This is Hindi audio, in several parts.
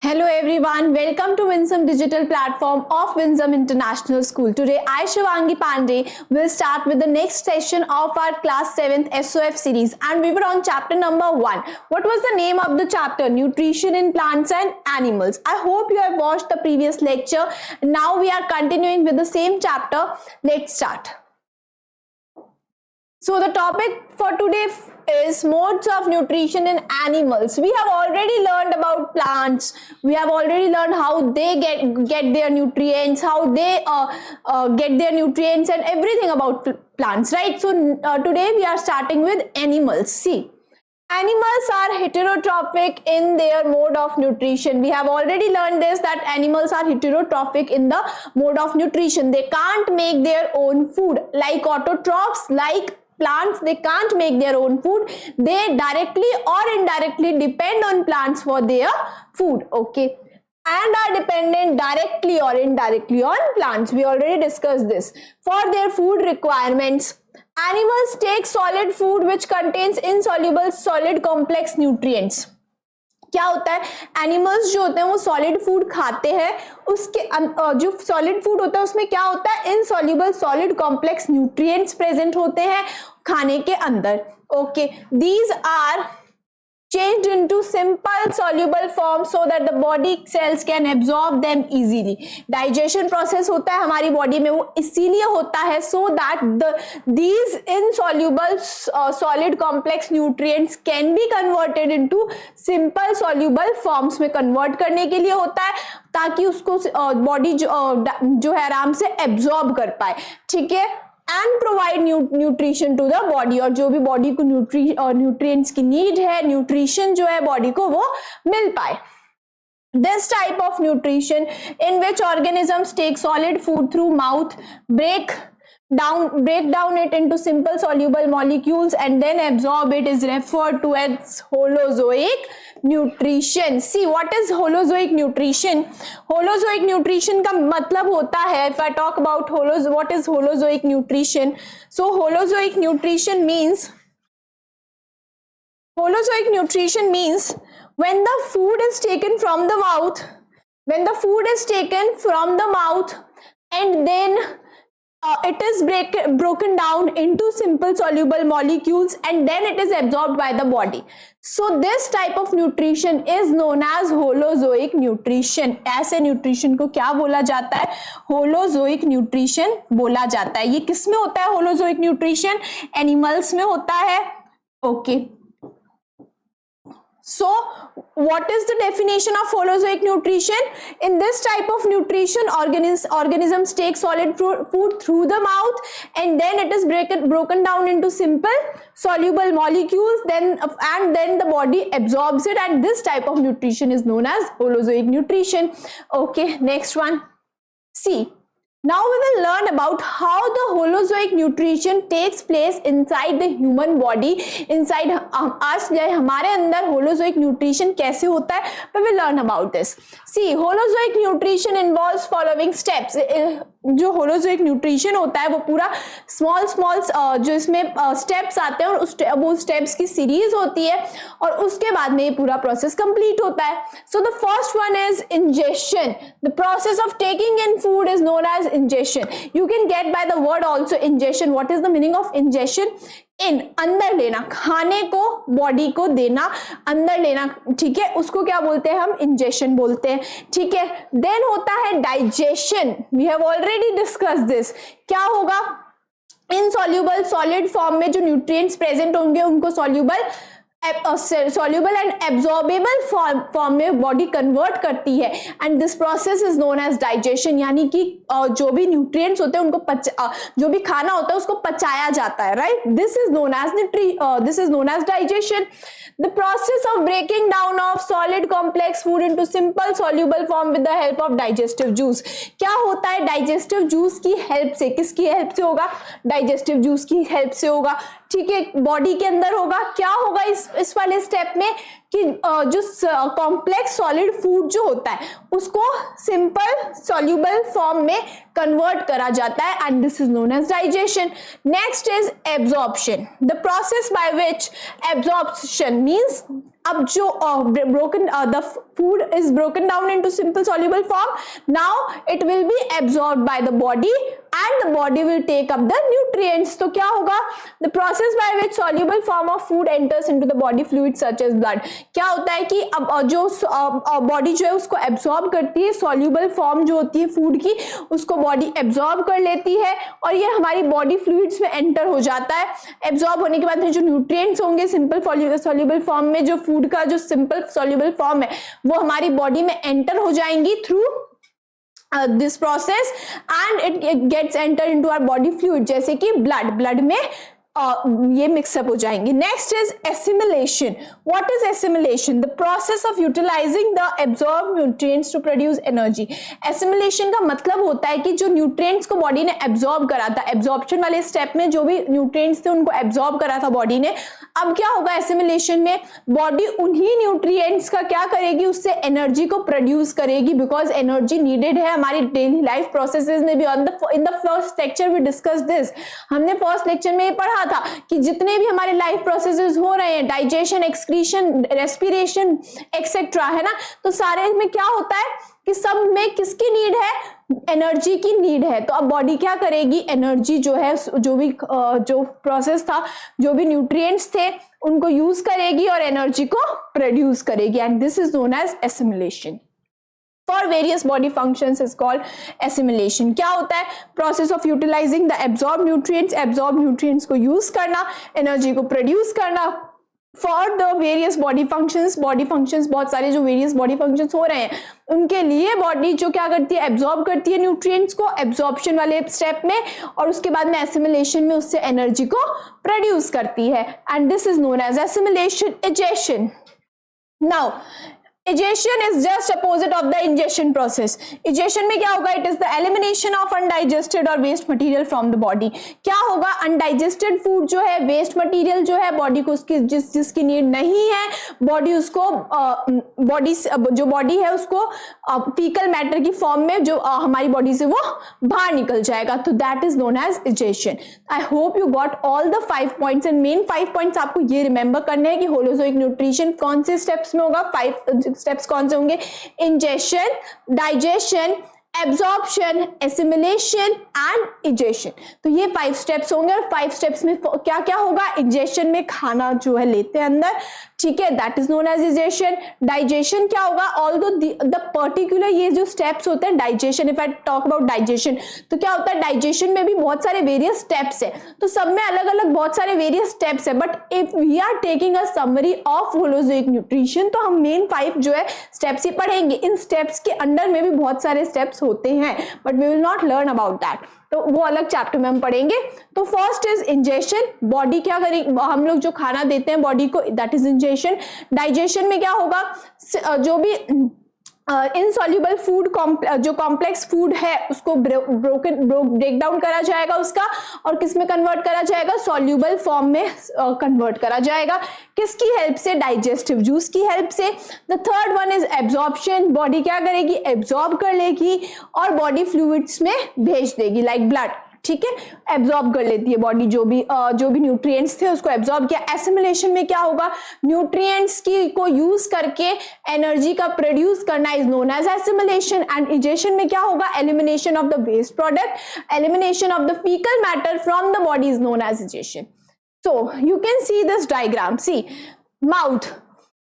Hello everyone, welcome to Winsome Digital Platform of Winsome International School. Today I, Shivangi Pandey, will start with the next session of our class 7th SOF series, and we were on chapter number 1. What was the name of the chapter? Nutrition in plants and animals. I hope you have watched the previous lecture. Now we are continuing with the same chapter. Let's start. So the topic for today is modes of nutrition in animals. We have already learned about plants. We have already learned how they get their nutrients, how they get their nutrients and everything about plants, right? So today we are starting with animals. See, animals are heterotrophic in their mode of nutrition. We have already learned this, that animals are heterotrophic in the mode of nutrition. They can't make their own food. Like autotrophs, like plants, they can't make their own food. They directly or indirectly depend on plants for their food, okay, and are dependent directly or indirectly on plants. We already discussed this. For their food requirements, animals take solid food which contains insoluble solid complex nutrients. क्या होता है, एनिमल्स जो होते हैं वो सॉलिड फूड खाते हैं. उसके जो सॉलिड फूड होता है उसमें क्या होता है, insoluble solid complex nutrients present होते हैं खाने के अंदर. Okay, these are changed into simple soluble form so that the body cells can absorb them easily. Digestion process होता है हमारी बॉडी में, वो इसीलिए होता है so that these insoluble solid complex nutrients can be converted into simple soluble forms में convert करने के लिए होता है, ताकि उसको बॉडी जो है आराम से absorb कर पाए. ठीक है, and provide nutrition to the body. और जो भी बॉडी को न्यूट्रिएंट्स की नीड है, न्यूट्रिशन जो है बॉडी को वो मिल पाए. This type of nutrition in which organisms take solid food through mouth, break down it into simple soluble molecules and then absorb it is referred to as holozoic nutrition. See, what is holozoic nutrition? Holozoic nutrition का मतलब होता है, if I talk about what is holozoic nutrition, so holozoic nutrition means when the food is taken from the mouth, and then it is broken down into simple soluble molecules and then it is absorbed by the body. So this type of nutrition is known as holozoic nutrition. ऐसे nutrition को क्या बोला जाता है? Holozoic nutrition बोला जाता है. ये किस में होता है holozoic nutrition? Animals में होता है. Okay. So what is the definition of holozoic nutrition? In this type of nutrition, organisms take solid food through the mouth and then it is broken down into simple soluble molecules, and then the body absorbs it, and this type of nutrition is known as holozoic nutrition. Okay, next one. See, now we will learn about how the holozoic nutrition takes place inside the human body, inside us. हमारे अंदर holozoic nutrition कैसे होता है, we will learn about this. See, holozoic nutrition involves following steps. जो holozoic nutrition होता है वो पूरा small जो इसमें steps आते हैं और वो steps की series होती है और उसके बाद में ये पूरा process complete होता है. So the first one is ingestion. The process of taking in food is known as ingestion. You can get by the word also ingestion. What is the meaning of ingestion? इन, अंदर लेना, खाने को बॉडी को देना, अंदर लेना. ठीक है, उसको क्या बोलते हैं हम? इंजेक्शन बोलते हैं. ठीक है, देन होता है digestion. We have already discuss this. क्या होगा? इनसॉल्युबल सॉलिड फॉर्म में जो न्यूट्रिएंट्स प्रेजेंट होंगे उनको सॉल्युबल एंड एब्जॉर्बेबल फॉर्म में बॉडी कन्वर्ट करती है, and this process is known as digestion. यानी कि जो भी न्यूट्रिएंट्स होते हैं उनको जो भी खाना होता है उसको पचाया जाता है, right? This is known as digestion. The process of breaking down of solid complex food into simple soluble form with the help of digestive juice. क्या होता है digestive juice की हेल्प से? किसकी हेल्प से होगा? digestive juice की हेल्प से होगा. ठीक है, बॉडी के अंदर होगा. क्या होगा इस वाले स्टेप में कि जो कॉम्प्लेक्स सॉलिड फूड जो होता है उसको सिंपल सॉल्युबल फॉर्म में कन्वर्ट करा जाता है, and this is known as digestion. Next is absorption. The process by which absorption means अब जो the food is broken down into simple soluble form, now it will be absorbed by the body and the body will take up the nutrients. तो क्या होगा, the process by which soluble form of food enters into the body fluid such as blood. क्या होता है कि अब जो बॉडी जो है उसको एब्जॉर्ब करती है, soluble form जो होती है फूड की उसको बॉडी एब्जॉर्ब कर लेती है और ये हमारी बॉडी फ्लूइड्स में एंटर हो जाता है. एब्जॉर्ब होने के बाद जो न्यूट्रिएंट्स होंगे सिंपल सॉल्युबल फॉर्म में, जो फूड का जो सिंपल सॉल्युबल फॉर्म है वो हमारी बॉडी में एंटर हो जाएंगी through this process and it gets enter into our body fluid, जैसे कि blood में ये मिक्सअप हो जाएंगे. Next is assimilation. What is assimilation? The process of utilising the absorb nutrients to produce energy. Assimilation का मतलब होता है कि जो न्यूट्रिएंट्स को बॉडी ने एब्जॉर्ब करा था, एब्जॉर्प्शन वाले स्टेप में जो भी न्यूट्रिएंट्स थे उनको एब्जॉर्ब करा था बॉडी ने, अब क्या होगा एसिमिलेशन में, बॉडी उन्हीं न्यूट्रिएंट्स का क्या करेगी, उससे एनर्जी को प्रोड्यूस करेगी, बिकॉज एनर्जी नीडेड है हमारी डेली लाइफ प्रोसेसेस में भी. In the first lecture we discuss this. हमने फर्स्ट लेक्चर में ये पढ़ा था कि जितने भी हमारे लाइफ प्रोसेसेस हो रहे हैं, डाइजेशन, एक्सक्रीशन, रेस्पिरेशन एक्सेट्रा, है ना, तो सारे में क्या होता है कि सब में किसकी नीड है, एनर्जी की नीड है. तो अब बॉडी क्या करेगी, एनर्जी जो है जो भी जो प्रोसेस था, जो भी न्यूट्रिएंट्स थे उनको यूज करेगी और एनर्जी को प्रोड्यूस करेगी. And this is known as assimilation. For various body functions is called assimilation. क्या होता है, process of utilising the absorb nutrients, absorb nutrients को यूज करना, एनर्जी को प्रोड्यूस करना. For the various body functions बहुत सारे जो वेरियस बॉडी फंक्शंस हो रहे हैं उनके लिए बॉडी जो क्या करती है, एब्जॉर्ब करती है न्यूट्रिएंट्स को एब्जॉर्प्शन वाले स्टेप में और उसके बाद में एसिमिलेशन में उससे एनर्जी को प्रोड्यूस करती है. And this is known as assimilation. Egestion. Now Egestion is just opposite of the ingestion process. Egestion में क्या होगा, it is the elimination of undigested or waste material from the body. क्या होगा, undigested food जो है, waste material जो है बॉडी को उसकी जिसकी नीड नहीं है, बॉडी उसको जो बॉडी है उसको फीकल मैटर की फॉर्म में जो हमारी बॉडी से वो बाहर निकल जाएगा. तो that is known as egestion. I hope you got all the 5 points and main 5 points आपको ये रिमेंबर करने हैं कि होलोजोइक न्यूट्रिशन कौन से स्टेप्स में होगा. 5 स्टेप्स कौन से होंगे, ingestion, digestion, absorption, assimilation and egestion. तो ये 5 स्टेप्स होंगे और 5 स्टेप्स में क्या क्या होगा, इंजेशन में खाना जो है लेते हैं अंदर, ठीक है, that is known as egestion. Digestion क्या होगा, ऑल्दो द पर्टिकुलर ये जो स्टेप्स होते हैं digestion, if I talk about digestion तो क्या होता है, डाइजेशन में भी बहुत सारे वेरियस स्टेप्स है, तो सब में अलग अलग बहुत सारे वेरियस स्टेप्स है. But if we are taking a summary of holozoic nutrition तो हम मेन 5 जो है स्टेप्स ही पढ़ेंगे. इन स्टेप्स के अंडर में भी बहुत सारे स्टेप्स होते हैं but we will not learn about that, तो वो अलग चैप्टर में हम पढ़ेंगे. तो फर्स्ट इज इंजेशन. बॉडी क्या करेगी, हम लोग जो खाना देते हैं बॉडी को, दैट इज इंजेशन. डाइजेशन में क्या होगा, जो भी इनसॉल्युबल फूड जो कॉम्प्लेक्स फूड है उसको ब्रेक डाउन करा जाएगा उसका, और किस में कन्वर्ट करा जाएगा, सॉल्युबल फॉर्म में कन्वर्ट करा जाएगा. किसकी हेल्प से, डाइजेस्टिव जूस की हेल्प से. The third one is absorption. Body क्या करेगी, एब्जॉर्ब कर लेगी और बॉडी फ्लूइड्स में भेज देगी, लाइक ब्लड, ठीक है, एब्जॉर्ब कर लेती है बॉडी जो भी न्यूट्रिएंट्स थे उसको एब्जॉर्ब किया. एसिमिलेशन में क्या होगा, न्यूट्रिएंट्स की को यूज करके एनर्जी का प्रोड्यूस करना is known as assimilation. And egestion में क्या होगा, elimination of the waste product, elimination of the faecal matter from the body is known as egestion. So you can see this diagram. See mouth,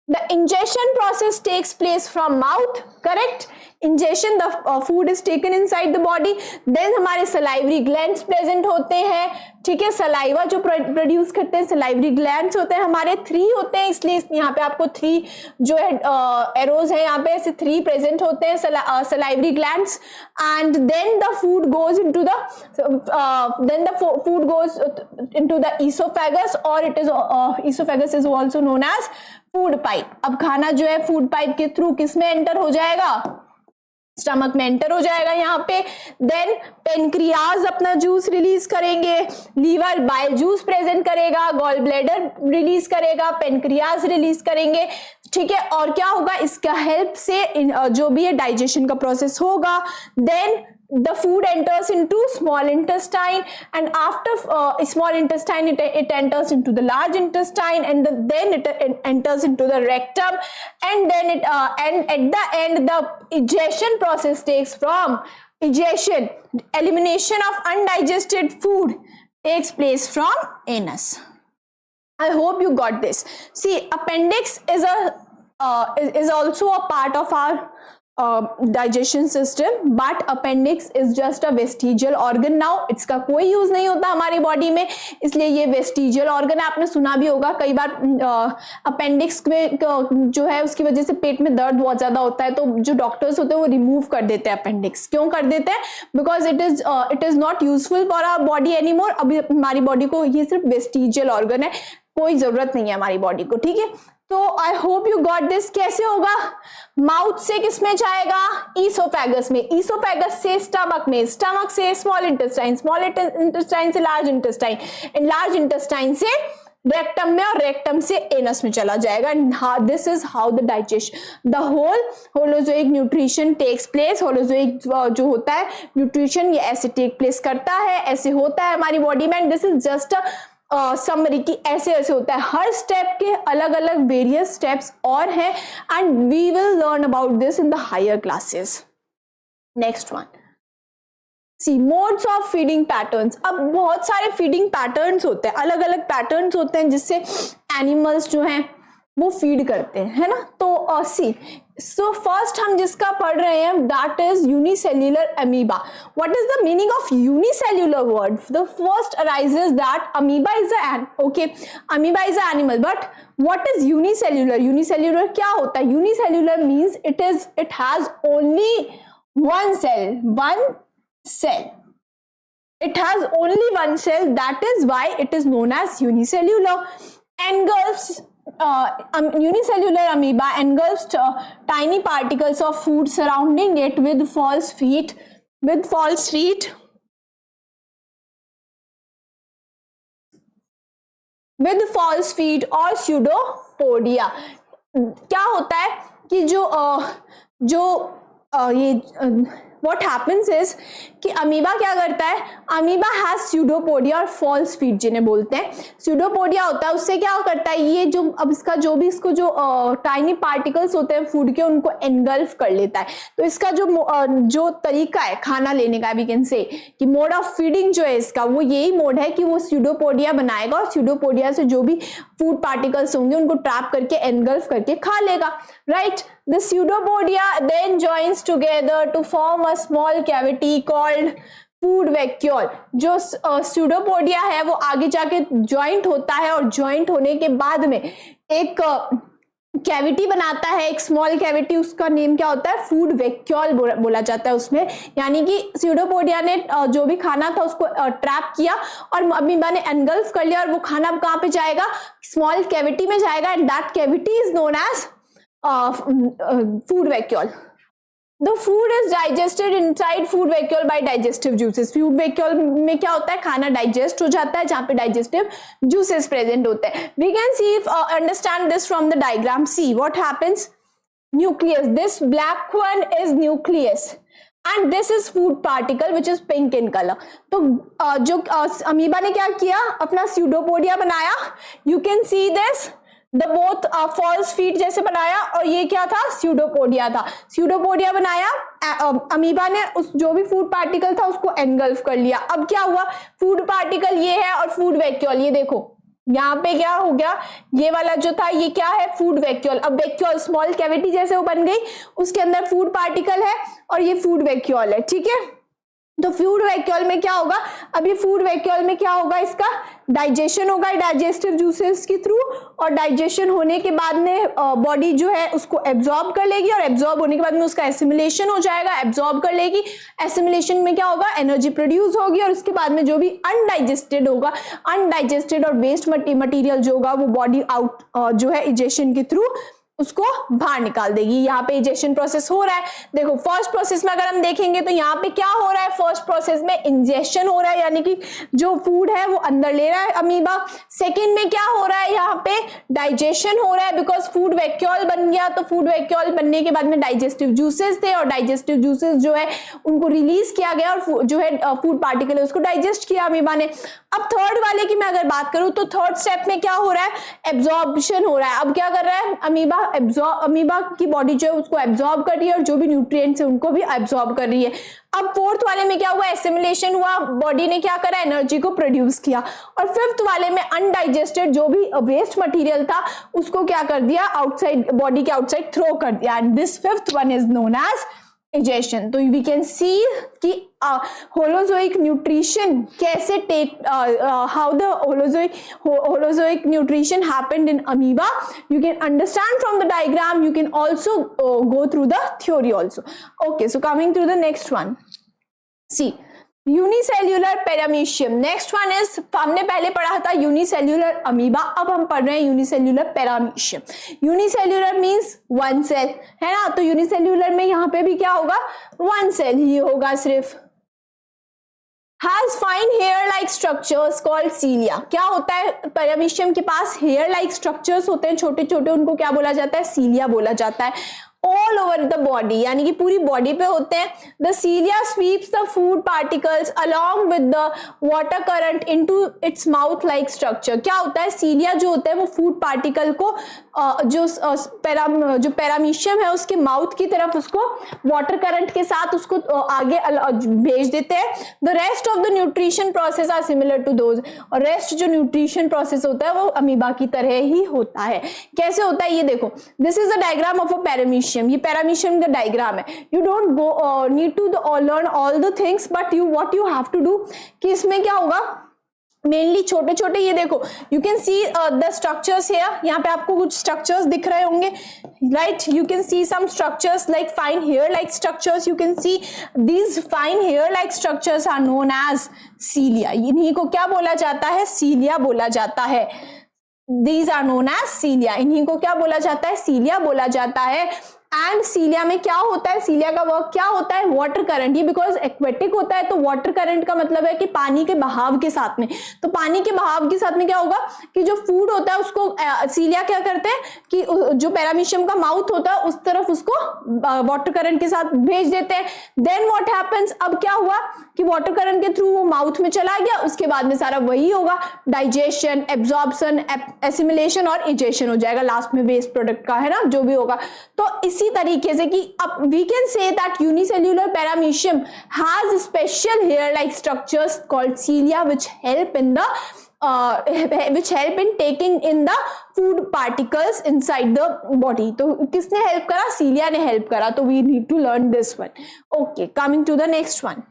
the ingestion process takes place from mouth, correct? Ingestion, the food is taken inside the body. Then हमारे salivary glands present होते हैं, ठीक है, सलाइवा जो प्रोड्यूस करते हैं salivary glands होते हैं हमारे, 3 होते हैं, इसलिए यहाँ पे आपको 3 जो है एरोज है यहाँ पे ऐसे 3 प्रेजेंट होते हैं salivary glands. And then the food goes into the esophagus, or it is esophagus is also known as food pipe. अब खाना जो है फूड पाइप के थ्रू किस में एंटर हो जाएगा, स्टमक में एंटर हो जाएगा यहाँ पे. देन पेनक्रियाज अपना जूस रिलीज करेंगे, लीवर बाइल जूस प्रेजेंट करेगा, गॉल ब्लैडर रिलीज करेगा, पेनक्रियाज रिलीज करेंगे, ठीक है. और क्या होगा, इसका हेल्प से जो भी है डाइजेशन का प्रोसेस होगा. Then the food enters into small intestine, and after small intestine it enters into the large intestine, and then it enters into the rectum, and then and at the end the egestion process takes from egestion, elimination of undigested food takes place from anus. I hope you got this. See, appendix is also a part of our digestion system, but appendix is just a vestigial organ now. इसका कोई यूज नहीं होता हमारी बॉडी में, इसलिए ये वेस्टिजियल ऑर्गन है. आपने सुना भी होगा कई बार अपेंडिक्स में जो है उसकी वजह से पेट में दर्द बहुत ज्यादा होता है, तो जो डॉक्टर्स होते हैं वो रिमूव कर देते हैं अपेंडिक्स. क्यों कर देते हैं? Because it is not useful for our body any more. अभी हमारी बॉडी को ये सिर्फ वेस्टिजियल ऑर्गन है, कोई जरूरत नहीं है हमारी बॉडी को. ठीक है, तो आई होप यू गॉट दिस. कैसे होगा? माउथ से किस में जाएगा? ईसोफेगस में. ईसोफेगस से स्टमक में, स्टमक से स्मॉल इंटेस्टाइन, स्मॉल इंटेस्टाइन से large intestine, and large intestine से रेक्टम में, और रेक्टम से एनस में चला जाएगा. This is how the digestion, the whole holozoic nutrition takes place. Holozoic जो होता है न्यूट्रिशन, ये ऐसे टेक प्लेस करता है, ऐसे होता है हमारी बॉडी में. दिस इज जस्ट समरी की ऐसे ऐसे होता है. हर स्टेप के अलग अलग वेरियस स्टेप्स और हैं, and we will learn about this in the higher classes. Next one, see modes of feeding patterns. अब बहुत सारे फीडिंग पैटर्न्स होते हैं, अलग अलग पैटर्न्स होते हैं जिससे एनिमल्स जो हैं वो फीड करते हैं, है ना. तो सी, सो फर्स्ट हम जिसका पढ़ रहे हैं that is unicellular amoeba. What is the meaning of unicellular word? The first arises that amoeba is amoeba is a animal, but what is unicellular? Unicellular क्या होता है? Unicellular means it has only one cell. It has only one cell, that is why it is known as unicellular. Engulfs unicellular amoeba engulfs tiny particles of food surrounding it with false feet or pseudopodia. क्या होता है कि what happens is कि अमीबा क्या करता है? अमीबा हैज स्यूडोपोडिया और फॉल्स फीट जिन्हें बोलते हैं. स्यूडोपोडिया होता है, उससे क्या करता है, ये जो अब इसका जो भी इसको जो टाइनी पार्टिकल्स होते हैं फूड के, उनको एनगल्फ कर लेता है. तो इसका जो तरीका है खाना लेने का, वी कैन से कि मोड ऑफ फीडिंग जो है इसका, वो यही मोड है कि वो स्यूडोपोडिया बनाएगा और स्यूडोपोडिया से जो भी फूड पार्टिकल्स होंगे उनको ट्रैप करके एनगल्फ करके खा लेगा. Right, the pseudopodia then joins together to form a small cavity called food vacuole. जो pseudopodia है वो आगे जाके ज्वाइंट होता है, और ज्वाइंट होने के बाद में एक कैविटी बनाता है, एक स्मॉल कैविटी. उसका नेम क्या होता है? फूड वैक्यूल बोला जाता है उसमें. यानी कि स्यूडोपोडिया ने जो भी खाना था उसको ट्रैप किया और अमीबा ने एनगल्फ कर लिया, और वो खाना कहाँ पे जाएगा? स्मॉल कैविटी में जाएगा, and that cavity is known as food vacuole. The food is digested inside food vacuole by digestive juices. Food vacuole में क्या होता है? खाना डाइजेस्ट हो जाता है जहाँ पे digestive juices present होते हैं. We can see understand this from the diagram. See what happens. Nucleus. This black one is nucleus. And this is food particle which is pink in color. तो जो अमीबा ने क्या किया? अपना स्यूडोपोडिया बनाया. You can see this. The both false feet जैसे बनाया, और ये क्या था? स्यूडोपोडिया था. स्यूडोपोडिया बनाया, अमीबा ने उस जो भी फूड पार्टिकल था उसको एनगल्फ कर लिया. अब क्या हुआ? फूड पार्टिकल ये है और फूड वैक्यूल, ये देखो यहाँ पे क्या हो गया? ये वाला जो था ये क्या है? Food vacuole. अब वैक्यूल स्मॉल कैविटी जैसे वो बन गई, उसके अंदर फूड पार्टिकल है और ये फूड वैक्यूल है. ठीक है, तो फूड वैक्यूल में क्या होगा? अभी फूड वैक्यूल में क्या होगा? इसका डाइजेशन होगा डाइजेस्टिव जूसेस के थ्रू, और डाइजेशन होने के बाद में बॉडी जो है उसको एब्जॉर्ब कर लेगी, और एब्जॉर्ब होने के बाद में उसका एसिमिलेशन हो जाएगा. एब्जॉर्ब कर लेगी, एसिमिलेशन में क्या होगा? एनर्जी प्रोड्यूस होगी, और उसके बाद में जो भी अनडाइजेस्टेड होगा, अनडाइजेस्टेड और वेस्ट मटीरियल जो होगा वो बॉडी आउट जो है इजेशन के थ्रू उसको बाहर निकाल देगी। यहाँ पे इजेशन प्रोसेस हो रहा है। देखो फर्स्ट प्रोसेस में अगर हम देखेंगे तो यहाँ पे क्या हो रहा है, फर्स्ट प्रोसेस में इंजेशन हो रहा है, यानी कि जो फूड है वो अंदर ले रहा है अमीबा। सेकेंड में क्या हो रहा है, यहाँ पे डाइजेशन हो रहा है, बिकॉज फूड वैक्यूल बन गया। तो फूड वैक्यूल बनने के बाद में डाइजेस्टिव जूसेस थे, और डाइजेस्टिव जूसेस जो है उनको रिलीज किया गया, और जो है फूड पार्टिकल है उसको डाइजेस्ट किया अमीबा ने। अब थर्ड वाले की मैं अगर बात करूं तो थर्ड स्टेप में क्या हो रहा है, एब्जॉर्प्शन हो रहा है। अब क्या कर रहा है अमीबा की बॉडी जो है उसको एब्जॉर्ब कर रही है, और जो भी न्यूट्रिएंट्स है उनको भी एब्जॉर्ब कर रही है। अब फोर्थ वाले में क्या हुआ, एसिमिलेशन हुआ, बॉडी ने क्या करा, एनर्जी को प्रोड्यूस किया। और फिफ्थ वाले में अनडाइजेस्टेड जो भी वेस्ट मटेरियल था उसको क्या कर दिया, आउटसाइड, बॉडी के आउटसाइड थ्रो कर दिया। And this fifth one is known as egestion. तो वी कैन सी कि होलोजोइक न्यूट्रिशन कैसे how the holozoic nutrition happened in amoeba. You can understand from the diagram. You can also go through the theory also. Okay, so coming to the next one. See, unicellular paramecium. Next one is, हमने पहले पढ़ा था यूनिसेल्यूलर अमीबा, अब हम पढ़ रहे हैं unicellular paramecium. Unicellular means one cell, है ना। तो यूनिसेल्यूलर में यहाँ पे भी क्या होगा, वन सेल ही होगा सिर्फ। Has fine hair-like structures called cilia. क्या होता है, पैरामीशियम के पास hair-like structures होते हैं छोटे छोटे, उनको क्या बोला जाता है, cilia बोला जाता है। ऑल ओवर द बॉडी, यानी कि पूरी बॉडी पे होते हैं। The cilia sweeps the food particles along with the water current into its mouth like structure. क्या होता है, सीलिया जो होता है वो फूड पार्टिकल को जो पैरामीशियम है उसके माउथ की तरफ उसको वाटर करंट के साथ उसको आगे भेज देते हैं। The rest of the nutrition process are similar to those, और रेस्ट जो न्यूट्रिशन प्रोसेस होता है वो अमीबा की तरह ही होता है। कैसे होता है ये देखो, this is the diagram of a paramecium. ये पैरामीशियम का डायग्राम है। You don't go need to learn all the things, but what you have to do कि इसमें क्या होगा, मेनली छोटे छोटे, ये देखो you can see the structures here. यहाँ पे आपको कुछ स्ट्रक्चर्स दिख रहे होंगे, right. You can see some structures like fine hair like structures. You can see these fine hair like structures are known as cilia. इन्हीं को क्या बोला जाता है, सीलिया बोला जाता है। These are known as cilia. इन्हीं को क्या बोला जाता है, सीलिया बोला जाता है। एंड सीलिया में क्या होता है, सीलिया का वर्क क्या होता है, वाटर करंट। ये बिकॉज एक्वेटिक होता है तो वाटर करंट का मतलब है कि पानी के बहाव के साथ में। तो पानी के बहाव के साथ में क्या होगा कि जो फूड होता है उसको सीलिया क्या करते हैं कि जो पैरामीशियम का माउथ होता है उस तरफ उसको वाटर करंट के साथ भेज देते हैं। देन व्हाट हैपेंस, अब क्या हुआ कि वाटर करंट के थ्रू वो माउथ में चला गया, उसके बाद में सारा वही होगा, डाइजेशन, एब्जॉर्प्शन, एसिमिलेशन और इजेशन हो जाएगा लास्ट में वेस्ट प्रोडक्ट का, है ना, जो भी होगा। तो इसी तरीके से कि अब we can say that unicellular paramecium has special hair like structures called cilia which help in taking in the food particles inside the body. तो किसने हेल्प करा, सीलिया ने हेल्प करा। तो we need to learn this one. Okay, coming to the next one.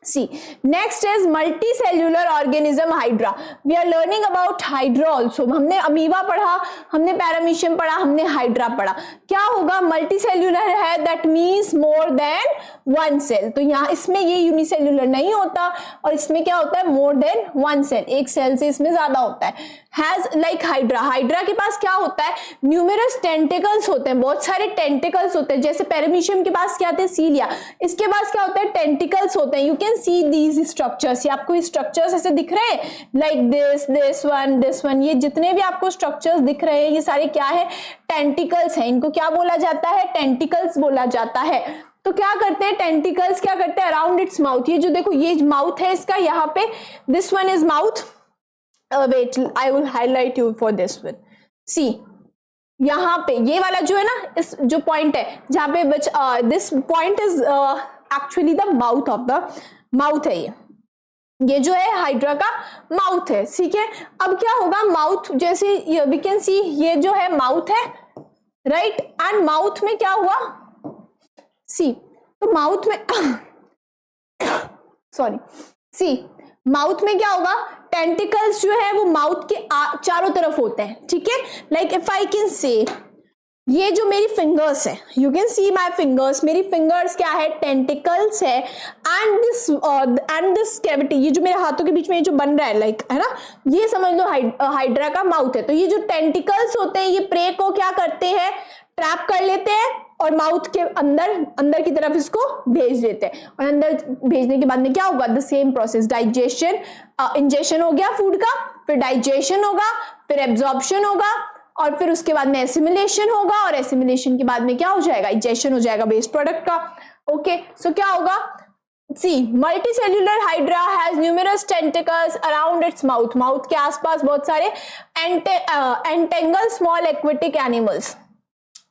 See, next is multicellular organism hydra. We are learning about hydra also. हमने अमीबा पढ़ा, हमने पैरामीशियम पढ़ा, हमने हाइड्रा पढ़ा। क्या होगा, मल्टीसेल्युलर है, that means more than one cell। तो यहाँ इसमें ये यूनिसेल्युलर नहीं होता, और इसमें क्या होता है, more than one cell, एक सेल से इसमें ज्यादा होता है। Has like हाइड्रा, हाइड्रा के पास क्या होता है, न्यूमेरस टेंटिकल्स होते हैं, बहुत सारे टेंटिकल्स होते हैं। जैसे पैरामीशियम के पास क्या होते हैं, सीलिया, इसके पास क्या होता है, टेंटिकल्स होते हैं। You can see these structures, ये आपको स्ट्रक्चर्स ऐसे दिख रहे हैं, लाइक दिस वन, ये जितने भी आपको स्ट्रक्चर्स दिख रहे हैं ये सारे क्या है, टेंटिकल्स हैं। इनको क्या बोला जाता है, टेंटिकल्स बोला जाता है। तो क्या करते हैं टेंटिकल्स, क्या करते हैं, अराउंड इट्स माउथ। ये जो देखो ये माउथ है इसका, यहाँ पे this one is mouth. wait, I will highlight you for this one. See, यहाँ पे ये वाला जो है ना, इस जो पॉइंट है जहाँ पे this point is actually the mouth of the mouth है। ये जो है हाइड्रा का माउथ है, ठीक है। अब क्या होगा, माउथ जैसे वी कैन सी ये जो है माउथ है, राइट। एंड माउथ में क्या हुआ, सी, तो माउथ में सॉरी, सी, माउथ में क्या होगा, टेंटिकल्स जो है वो माउथ के चारों तरफ होते हैं, ठीक है। Like if I can say ये जो मेरी फिंगर्स है, you can C my fingers, मेरी फिंगर्स क्या है, टेंटिकल्स है, एंड दिस कैविटी, ये जो मेरे हाथों के बीच में ये जो बन रहा है लाइक, है ना, ये समझ लो हाइड्रा का माउथ है। तो ये जो टेंटिकल्स होते हैं ये प्रे को क्या करते हैं, ट्रैप कर लेते हैं और माउथ के अंदर की तरफ इसको भेज देते हैं, और अंदर भेजने के बाद में क्या होगा, the same process, digestion, ingestion हो गया फूड का, फिर डाइजेशन होगा, फिर एब्जॉर्प्शन होगा, और फिर उसके बाद में एसिमिलेशन होगा, और एसिमिलेशन के बाद में क्या हो जाएगा, इजेक्शन हो जाएगा वेस्ट प्रोडक्ट का। ओके, सो क्या होगा, see multicellular hydra has numerous tentacles around its mouth, mouth के आसपास बहुत सारे एंटेंगल स्मॉल एक्वेटिक एनिमल्स,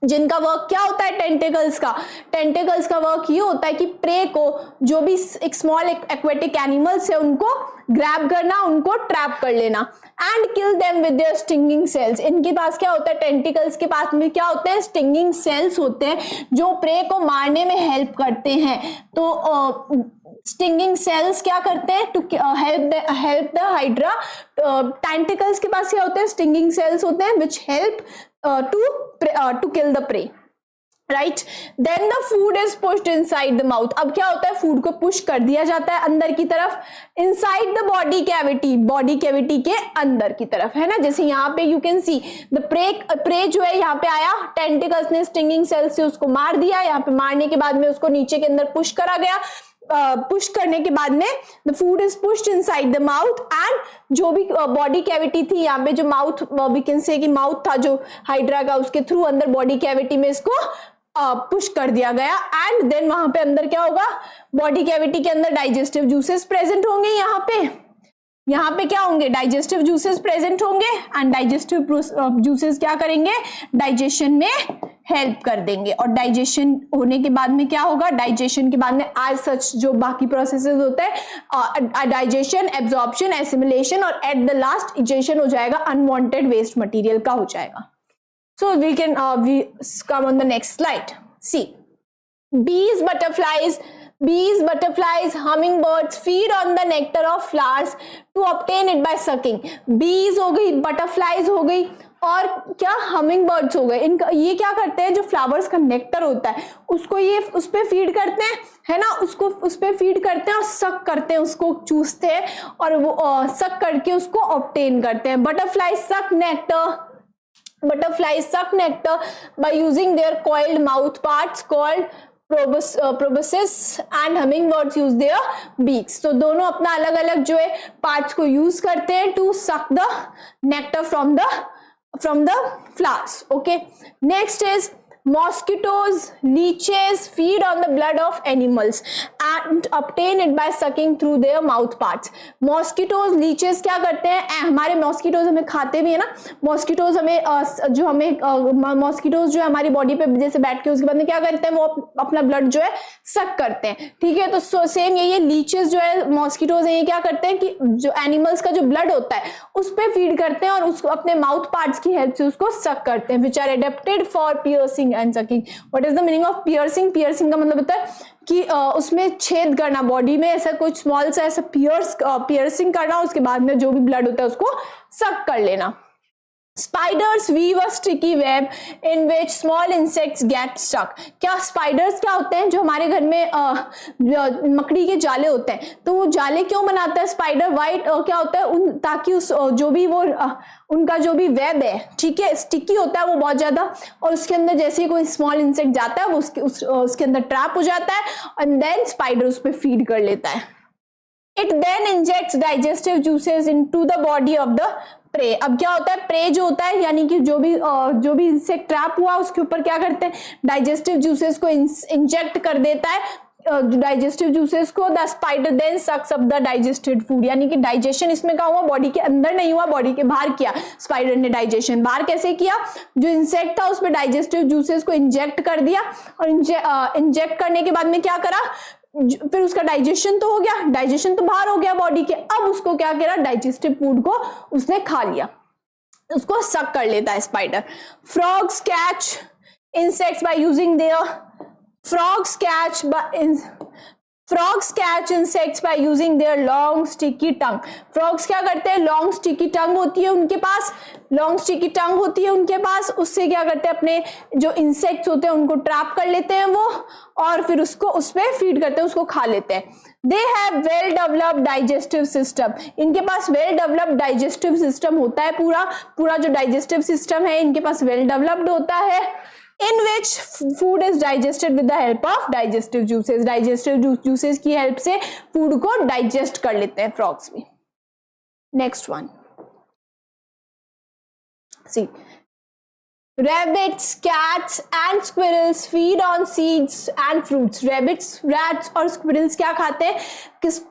जिनका वर्क क्या होता है, टेंटिकल्स का वर्क ये होता है कि प्रे को, जो भी एक स्मॉल एक्वेटिक एनिमल्स है उनको ग्रैब करना, उनको ट्रैप कर लेना, and kill them with their stinging cells. इनके पास क्या होता है, टेंटिकल्स के पास में क्या होते हैं, स्टिंगिंग सेल्स होते हैं जो प्रे को मारने में हेल्प करते हैं। तो स्टिंगिंग सेल्स क्या करते हैं, to help the hydra, tentacles के पास क्या होते हैं, स्टिंगिंग सेल्स होते हैं which help to kill the prey, right? Then the food is pushed inside the mouth. अब क्या होता है, फूड को पुश कर दिया जाता है अंदर की तरफ, inside the body cavity, body cavity के अंदर की तरफ, है ना। जैसे यहाँ पे you can see the prey जो है यहाँ पे आया, टेंटिकल्स ने स्टिंगिंग सेल से उसको मार दिया, यहाँ पे मारने के बाद में उसको नीचे के अंदर पुश करा गया, पुश करने के बाद में the food is pushed inside the mouth, and जो भी बॉडी कैविटी थी, यहाँ पे जो माउथ, वी कैन से कि माउथ था जो हाइड्रा का, उसके थ्रू अंदर बॉडी कैविटी में इसको पुश कर दिया गया, एंड देन वहां पे अंदर क्या होगा, बॉडी कैविटी के अंदर डाइजेस्टिव जूसेस प्रेजेंट होंगे, यहाँ पे क्या होंगे, डाइजेस्टिव जूसेस प्रेजेंट होंगे, एंड डाइजेस्टिव जूसेस क्या करेंगे, डाइजेशन में हेल्प कर देंगे, और डाइजेशन होने के बाद में क्या होगा, डाइजेशन के बाद में एज सच जो बाकी प्रोसेसेस होते हैं, डाइजेशन, एब्जॉर्प्शन, एसिमिलेशन, और एट द लास्ट इजेशन हो जाएगा, अनवांटेड वेस्ट मटेरियल का हो जाएगा। So we can we come on the next slide. See bees, butterflies, hummingbirds feed on the nectar of flowers to obtain it by sucking. bees हो गई, butterflies हो गई, और क्या, हमिंग बर्ड्स हो गए। इनका ये क्या करते हैं, जो फ्लावर्स का नेक्टर होता है उसको ये उस पे फीड करते हैं, है ना, उसको उस पे फीड करते हैं और सक करते हैं, उसको चूसते हैं, और वो सक करके उसको ऑब्टेन करते हैं। बटरफ्लाई सक nectar by using their coiled mouth parts called proboscis, and hummingbirds use their beaks. तो दोनों अपना अलग अलग जो है पार्ट्स को यूज करते हैं to suck the nectar from the flowers. Okay, next is mosquitoes, leeches feed on the blood of animals and obtain it by sucking through their mouth parts. mosquitoes, leeches क्या करते हैं, हमारे mosquitoes हमें खाते भी है ना, mosquitoes हमें mosquitoes जो है हमारी बॉडी पे जैसे बैठ के उसके बाद में क्या करते हैं, वो अपना ब्लड जो है सक करते हैं, ठीक है। तो सेम यही है, लीचेस जो है mosquitoes है, ये क्या करते हैं कि जो एनिमल्स का जो ब्लड होता है उस पे फीड करते हैं और उसको अपने माउथ पार्ट्स की हेल्प से उसको सक करते हैं, which are adapted for piercing and sucking. What is the meaning of piercing? Piercing का मतलब होता है कि उसमें छेद करना, बॉडी में ऐसा कुछ स्मॉल सा ऐसा पियर्सिंग करना, उसके बाद में जो भी ब्लड होता है उसको सक कर लेना। Spiders weave a sticky web in which small insects get stuck. क्या स्पाइडर्स क्या होते हैं, जो हमारे घर में मकड़ी के जाले होते हैं, तो वो जाले क्यों बनाता है स्पाइडर? वाइट क्या होता है ताकि उस जो भी वो उनका जो भी वेब है, ठीक है, स्टिकी होता है वो बहुत ज्यादा, और उसके अंदर जैसे ही कोई स्मॉल इंसेक्ट जाता है वो उसके अंदर ट्रैप हो जाता है, एंड देन स्पाइडर उस पर फीड कर लेता है। It then injects digestive juices into the body of the prey. अब क्या होता है, प्रे जो होता है यानी कि जो भी इंसेक्ट ट्रैप हुआ उसके ऊपर क्या करते हैं, डाइजेस्टिव जूसेस को इंजेक्ट कर देता है, डाइजेस्टिव जूसेस को। The spider then sucks up the digested food, यानी कि डाइजेशन इसमें क्या हुआ, बॉडी के अंदर नहीं हुआ, बॉडी के बाहर किया स्पाइडर ने डाइजेशन। बाहर कैसे किया, जो इंसेक्ट था उसमें डाइजेस्टिव जूसेस को इंजेक्ट कर दिया, और इंजेक्ट करने के बाद में क्या करा, फिर उसका डाइजेशन तो हो गया, डाइजेशन तो बाहर हो गया बॉडी के, अब उसको क्या करा, डाइजेस्टिव फूड को उसने खा लिया, उसको सक कर लेता है spider. Frogs catch insects by using their Frogs catch insects by using their long sticky tongue. Frogs क्या करते हैं, long sticky tongue होती है उनके पास, long sticky tongue होती है उनके पास, उससे क्या करते हैं अपने जो insects होते हैं उनको ट्रैप कर लेते हैं वो, और फिर उसको उसपे फीड करते हैं, उसको खा लेते हैं. They have well developed digestive system. इनके पास well developed digestive system होता है, पूरा जो digestive system है इनके पास well developed होता है, in which food is digested with the help of digestive juices. Digestive juices की help से food को digest कर लेते हैं frogs भी. Next one. See. Rabbits, cats and squirrels feed on seeds and fruits. Rabbits, rats और squirrels क्या खाते हैं,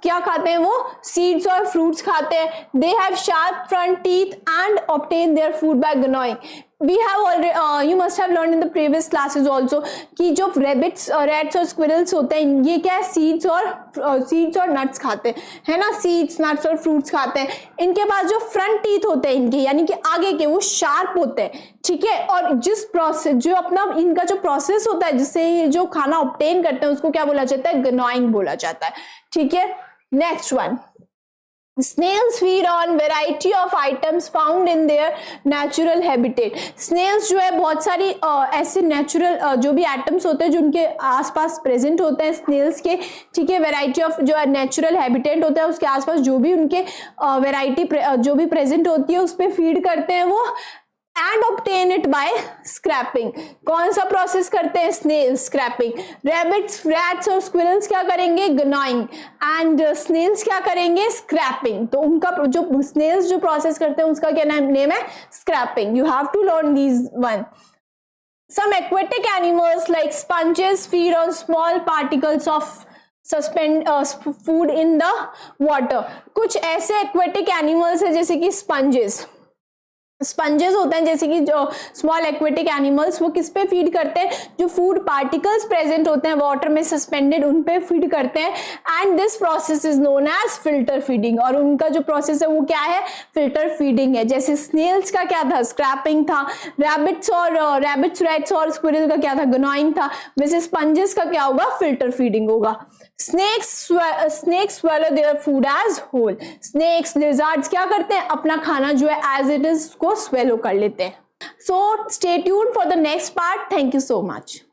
क्या खाते हैं वो, seeds और fruits खाते हैं. They have sharp front teeth and obtain their food by gnawing. We have already you must have learned in the previous classes also कि जो rabbits, rats और squirrels होते हैं ये क्या है, seeds और nuts खाते हैं, है ना, seeds, nuts और fruits खाते हैं. इनके पास जो front teeth होते हैं इनके, यानी कि आगे के, वो sharp होते हैं, ठीक है. और जिस प्रोसेस, जो अपना इनका जो प्रोसेस होता है जिससे ये जो खाना ऑब्टेन करते हैं उसको क्या बोला जाता है, gnawing बोला जाता है, ठीक है. Next one. Snails feed on variety of items found in their natural habitat. Snails जो है बहुत सारी ऐसे natural जो भी atoms होते हैं जो उनके आसपास present होते हैं snails के, ठीक है. variety of जो natural habitat होता है उसके आसपास जो भी उनके variety जो भी present होती है उस पे feed करते हैं वो, and obtain it by scraping. कौन सा प्रोसेस करते हैं, snails, scraping. rabbits, rats और squirrels क्या करेंगे, gnawing, and snails क्या करेंगे, scraping. तो उनका जो snails जो प्रोसेस करते हैं उसका क्या नेम है, scraping. You have to learn these one. Some aquatic animals like sponges feed on small particles of food in the water. कुछ ऐसे aquatic animals है जैसे कि sponges होते हैं, जैसे कि जो स्मॉल एक्वेटिक एनिमल्स, वो किस पे फीड करते हैं, जो फूड पार्टिकल्स प्रेजेंट होते हैं वाटर में सस्पेंडेड उन पे फीड करते हैं. And this process is known as filter feeding. और उनका जो प्रोसेस है वो क्या है, फिल्टर फीडिंग है. जैसे स्नेल्स का क्या था, स्क्रैपिंग था. रैबिट्स, रैट्स और स्क्विरल का क्या था, gnawing था. वैसे स्पंजेस का क्या होगा, फिल्टर फीडिंग होगा. Snakes swallow their food as whole. Snakes, lizards क्या करते हैं, अपना खाना जो है as it is को swallow कर लेते हैं. So stay tuned for the next part. Thank you so much.